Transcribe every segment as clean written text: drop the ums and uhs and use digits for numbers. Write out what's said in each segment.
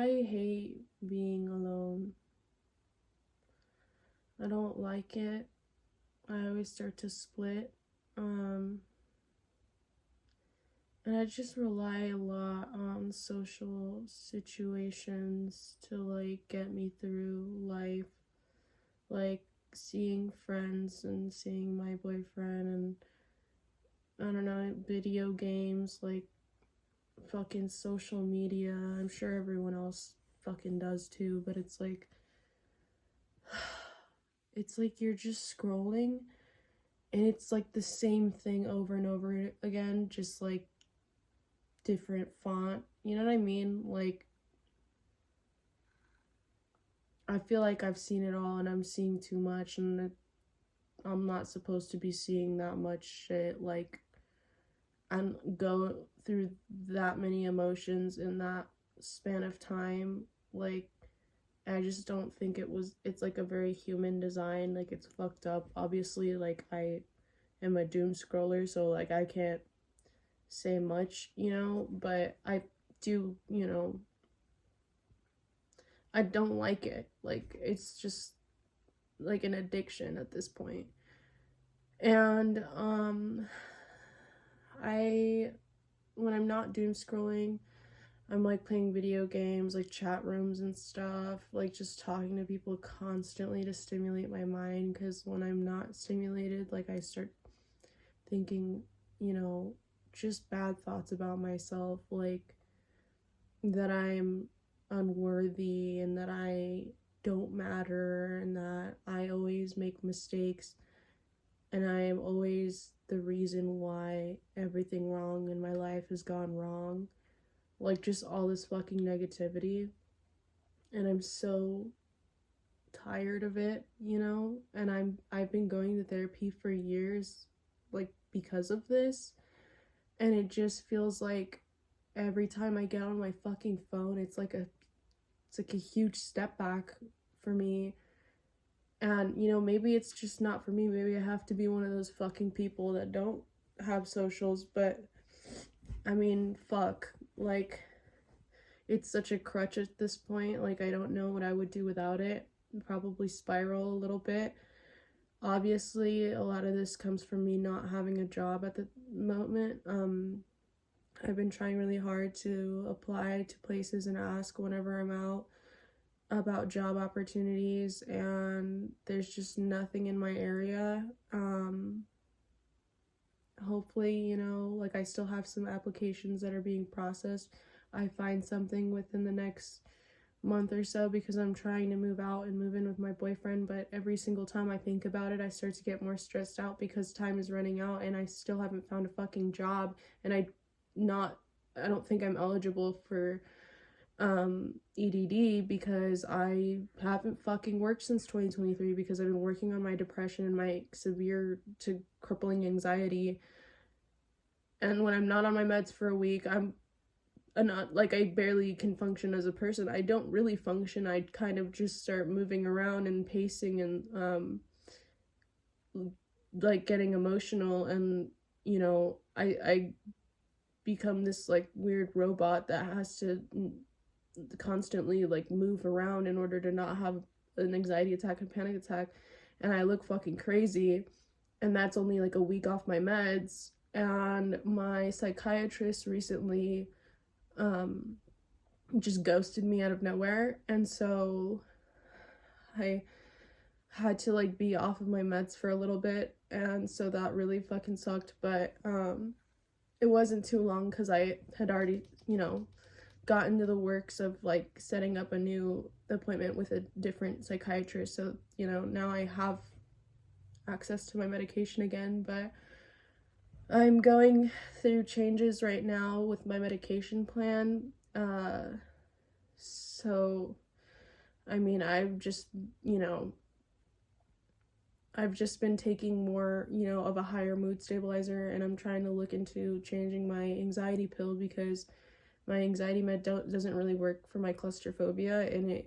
I hate being alone. I don't like it. I always start to split. Um, and I just rely a lot on social situations to like get me through life. Like seeing friends and seeing my boyfriend and I don't know, video games, like fucking social media. I'm sure everyone else fucking does too, but it's like you're just scrolling and it's like the same thing over and over again, just like different font. You know what I mean? Like I feel like I've seen it all and I'm seeing too much and I'm not supposed to be seeing that much shit like and go through that many emotions in that span of time. Like I just don't think it's like a very human design. Like it's fucked up. Obviously, like I am a doom scroller, so like I can't say much, but I do, I don't like it. Like it's just like an addiction at this point. And I when I'm not doom scrolling, I'm like playing video games, like chat rooms and stuff, like just talking to people constantly to stimulate my mind. Because when I'm not stimulated, like I start thinking, just bad thoughts about myself, like that I'm unworthy and that I don't matter and that I always make mistakes and I am always the reason why everything wrong in my life has gone wrong. Like just all this fucking negativity. And I'm so tired of it, And I've been going to therapy for years like because of this. And it just feels like every time I get on my fucking phone, it's like a huge step back for me. And maybe it's just not for me. Maybe I have to be one of those fucking people that don't have socials, but I mean, fuck. Like it's such a crutch at this point. Like I don't know what I would do without it. Probably spiral a little bit. Obviously, a lot of this comes from me not having a job at the moment. I've been trying really hard to apply to places and ask whenever I'm out about job opportunities, and there's just nothing in my area. Hopefully, like I still have some applications that are being processed. I find something within the next month or so because I'm trying to move out and move in with my boyfriend, but every single time I think about it, I start to get more stressed out because time is running out and I still haven't found a fucking job, and I don't think I'm eligible for EDD because I haven't fucking worked since 2023 because I've been working on my depression and my severe to crippling anxiety. And when I'm not on my meds for a week, I'm not like I barely can function as a person. I don't really function. I kind of just start moving around and pacing and like getting emotional, and I become this like weird robot that has to constantly like move around in order to not have an anxiety attack and panic attack, and I look fucking crazy. And that's only like a week off my meds. And my psychiatrist recently just ghosted me out of nowhere, and so I had to like be off of my meds for a little bit, and so that really fucking sucked. But it wasn't too long because I had already got into the works of like setting up a new appointment with a different psychiatrist, so now I have access to my medication again. But I'm going through changes right now with my medication plan. So I mean, I've just been taking more, of a higher mood stabilizer, and I'm trying to look into changing my anxiety pill because my anxiety med doesn't really work for my claustrophobia, and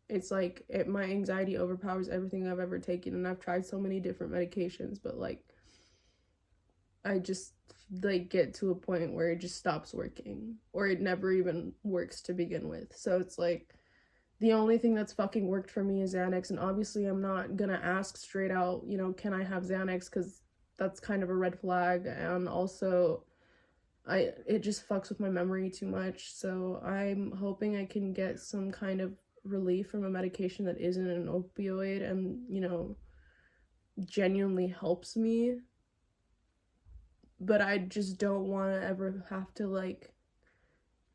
it's like my anxiety overpowers everything I've ever taken, and I've tried so many different medications, but like I just like get to a point where it just stops working, or it never even works to begin with. So it's like the only thing that's fucking worked for me is Xanax, and obviously I'm not gonna ask straight out, you know, can I have Xanax, because that's kind of a red flag, and also it just fucks with my memory too much. So I'm hoping I can get some kind of relief from a medication that isn't an opioid and, you know, genuinely helps me. But I just don't want to ever have to, like,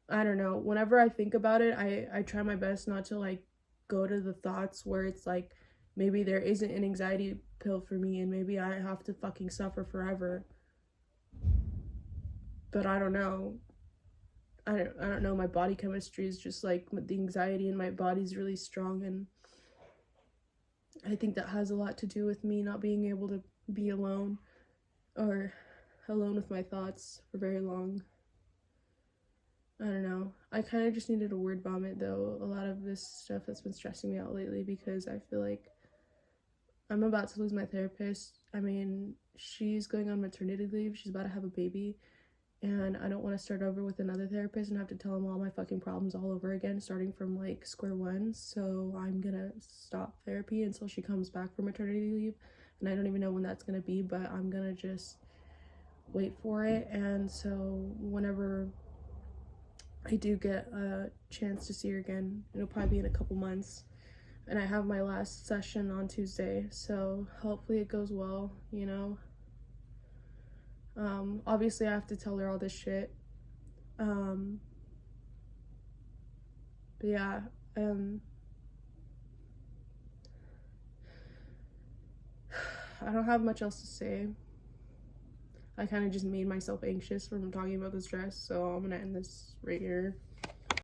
I don't know, whenever I think about it, I try my best not to, like, go to the thoughts where it's like maybe there isn't an anxiety pill for me and maybe I have to fucking suffer forever. But I don't know. I don't know, my body chemistry is just like, the anxiety in my body's really strong, and I think that has a lot to do with me not being able to be alone, or alone with my thoughts for very long. I don't know. I kind of just needed a word vomit though, a lot of this stuff that's been stressing me out lately, because I feel like I'm about to lose my therapist. I mean, she's going on maternity leave, she's about to have a baby, and I don't want to start over with another therapist and have to tell him all my fucking problems all over again, starting from like square one. So I'm gonna stop therapy until she comes back from maternity leave, and I don't even know when that's gonna be, but I'm gonna just wait for it. And so whenever I do get a chance to see her again, it'll probably be in a couple months, and I have my last session on Tuesday, so hopefully it goes well, you know. Obviously I have to tell her all this shit. But yeah, I don't have much else to say. I kind of just made myself anxious from talking about the stress, so I'm gonna end this right here.